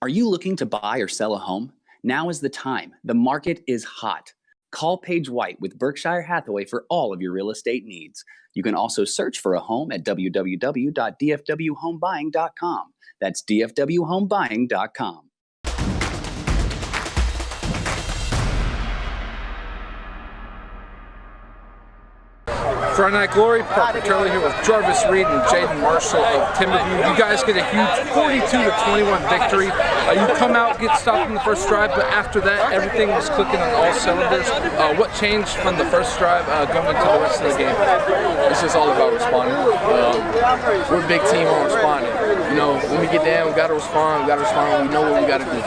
Are you looking to buy or sell a home? Now is the time. The market is hot. Call Paige White with Berkshire Hathaway for all of your real estate needs. You can also search for a home at www.dfwhomebuying.com. That's dfwhomebuying.com. Friday Night Glory, Parker Turley here with Jarvis and Jaeden Marshall of Timberview. You guys get a huge 42-21 victory. You come out, get stopped in the first drive, but after that, everything was clicking on all cylinders. What changed from the first drive going into the rest of the game? It's just all about responding. We're a big team on responding. You know, when we get down, we got to respond. We got to respond. We know what we got to do.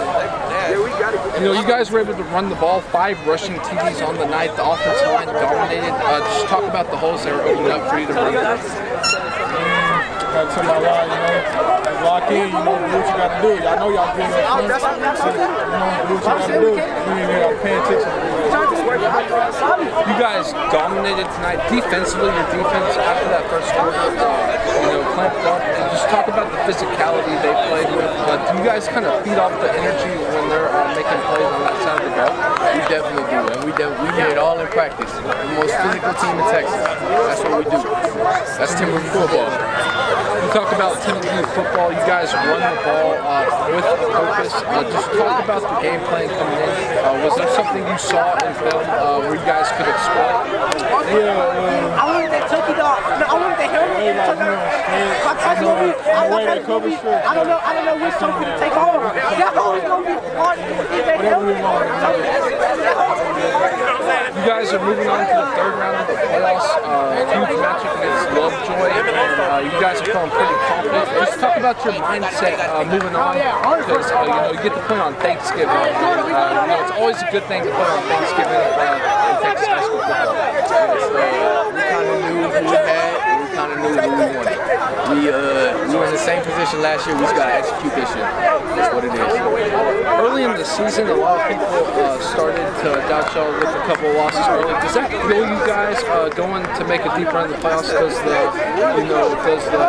You know, you guys were able to run the ball, 5 rushing TDs on the night. The offensive line dominated. Just talk about the holes that were opening up for you to run. Got to tell my line, lock in, do what you got to do. Y'all know y'all doing that front. So, do what you got to do. We ain't got to pay attention. You guys dominated tonight. Defensively, your defense after that first quarter, clamped up. And just talk about the physicality they played with. Do you guys kind of feed off the energy when they're making plays on that side of the ball? We definitely do, and we hear it all in practice. The most physical team in Texas. That's what we do. That's Timberview football. You talk about Timberview football. You guys run the ball with purpose. Just talk about the game plan coming in. Was there something you saw in film where you guys could exploit? Yeah. I wanted that turkey dog. I wanted that helmet. I don't know which turkey to take home. That's always going to be hard. You guys are moving on to the third round of the playoffs. Huge matchup against Lovejoy. You guys are feeling pretty confident. Just talk about your mindset moving on, because you get to play on Thanksgiving. It's always a good thing to play on Thanksgiving in Texas high school football. We kind of knew who we had, and we kind of knew who we wanted. We were in the same position last year. We just got to execute this year. That's what it is. Early in the season, a lot of people started to doubt y'all with a couple of losses early. Does that fuel you guys going to make a deep run in the playoffs? Does the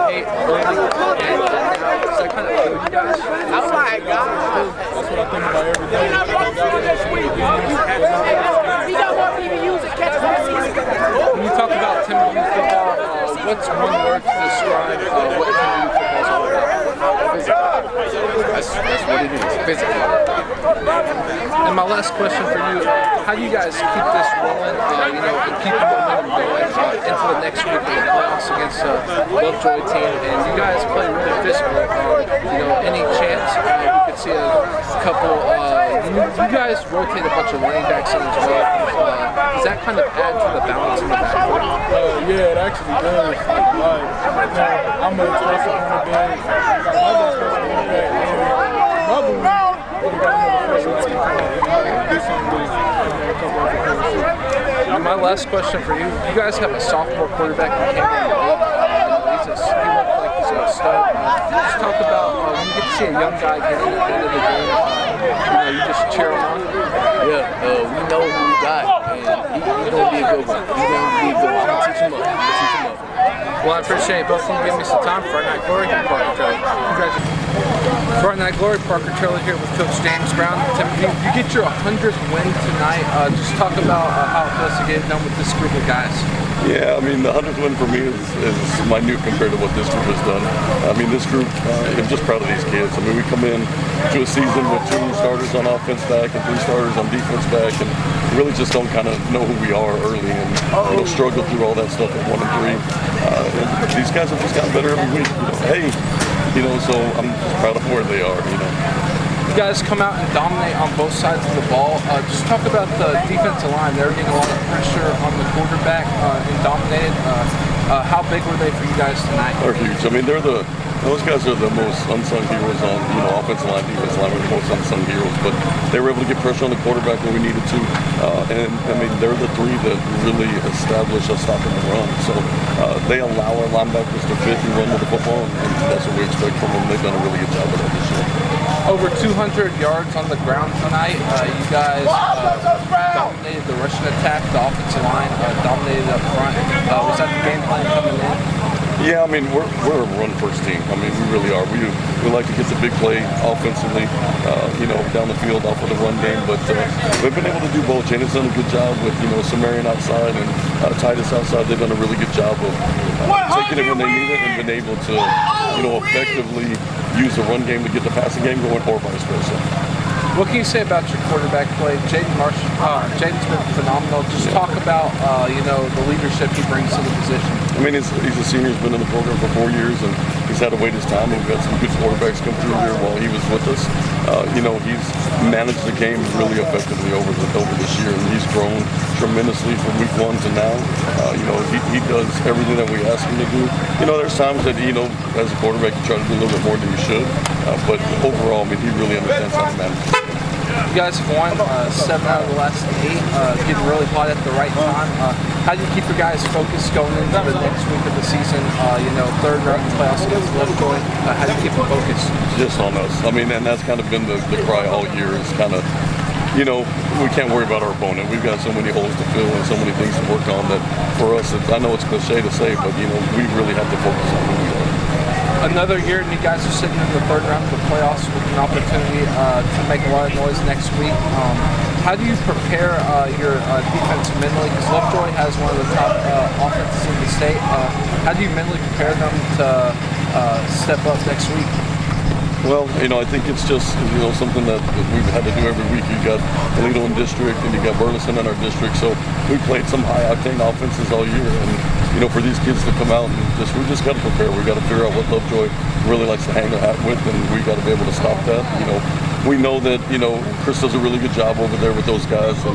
hate early and now, does that kind of fuel you guys? That's what I think about every day. When you talk about Timberview football, what's one word to describe what Timberview football is all about? Physical. That's what it is. Physical. And my last question for you: how do you guys keep this rolling? And keep the momentum going into the next week of the playoffs against Lovejoy team? And you guys play really physical. Any chance we could see a couple? You guys rotate a bunch of running backs in as well. Does that kind of add to the balance in the backfield? Yeah, it actually does. I'm an explosive running back. My last question for you: you guys have a sophomore quarterback who came in. He looked like he's a star. Just talk about when you get to see a young guy get in at the end of the game. You just cheer him on. Yeah, we know who we got, and he's going to be a good one. He's going to be a good one. We'll teach him up. Well, I appreciate both of you giving me some time. Friday Night Glory, Parker Turley. Congratulations. Friday Night Glory, Parker Turley here with Coach James Brown. Timothy, you get your 100th win tonight. Just talk about how it feels to get it done with this group of guys. Yeah, I mean, the 100th win for me is minute compared to what this group has done. I mean, this group, I'm just proud of these kids. I mean, we come in to a season with 2 starters on offense back and 3 starters on defense back, and really just don't kind of know who we are early and struggle through all that stuff at 1 and 3. And these guys have just gotten better every week. So I'm just proud of where they are. You guys come out and dominate on both sides of the ball. Just talk about the defensive line. They're getting a lot of pressure on the quarterback and dominated. How big were they for you guys tonight? They're huge. I mean, those guys are the most unsung heroes on offensive line, defensive line. We're the most unsung heroes, but they were able to get pressure on the quarterback when we needed to. And I mean, they're the 3 that really establish us stopping the run. So they allow our linebackers to fit and run with the football, and that's what we expect from them. They've done a really good job of that this year. Over 200 yards on the ground tonight. You guys dominated the rushing attack. The offensive line dominated up front. Was that the game plan coming in? Yeah, I mean, we're a run run-first team. I mean, we really are. We like to get the big play offensively, down the field off of the run game. But we've been able to do both. Jaden's done a good job with, Sumerian outside and Titus outside. They've done a really good job of taking it when they need it and been able to, effectively use the run game to get the passing game going, or vice versa. What can you say about your quarterback play? Jaeden Marshall, Jaden's been phenomenal. Just talk about, the leadership he brings to the position. I mean, he's a senior. He's been in the program for 4 years, and he's had to wait his time. We've got some good quarterbacks come through here while he was with us. He's managed the game really effectively over this year, and he's grown tremendously from week 1 to now. He does everything that we ask him to do. There's times that, as a quarterback, you try to do a little bit more than you should. But overall, I mean, he really understands how to manage the game. You guys have won 7 out of the last 8, getting really hot at the right time. How do you keep your guys focused going into the next week of the season? Third round of the playoffs against Lovejoy. How do you keep them focused? Just on us. I mean, and that's kind of been the cry all year, is kind of, we can't worry about our opponent. We've got so many holes to fill and so many things to work on that for us, I know it's cliche to say, but, we really have to focus on who we are. Another year, and you guys are sitting in the third round of the playoffs with an opportunity to make a lot of noise next week. How do you prepare your defense mentally? Because Lovejoy has one of the top offenses in the state. How do you mentally prepare them to step up next week? Well, I think it's just, something that we've had to do every week. You got Toledo in district, and you got Burleson in our district. So we played some high-octane offenses all year, and for these kids to come out and we just got to prepare. We got to figure out what Lovejoy really likes to hang their hat with, and we got to be able to stop that. We know that Chris does a really good job over there with those guys, and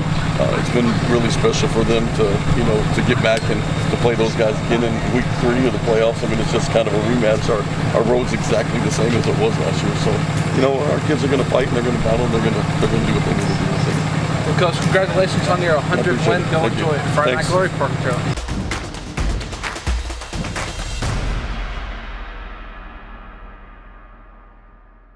it's been really special for them to get back and to play those guys again in week 3 of the playoffs. I mean, it's just kind of a rematch. Our road's exactly the same as it was last year. So our kids are going to fight, and they're going to battle, and they're going to do what they need to do. Well, Coach, congratulations on your 100th win. Go enjoy it. Friday Night Glory Park, Turley.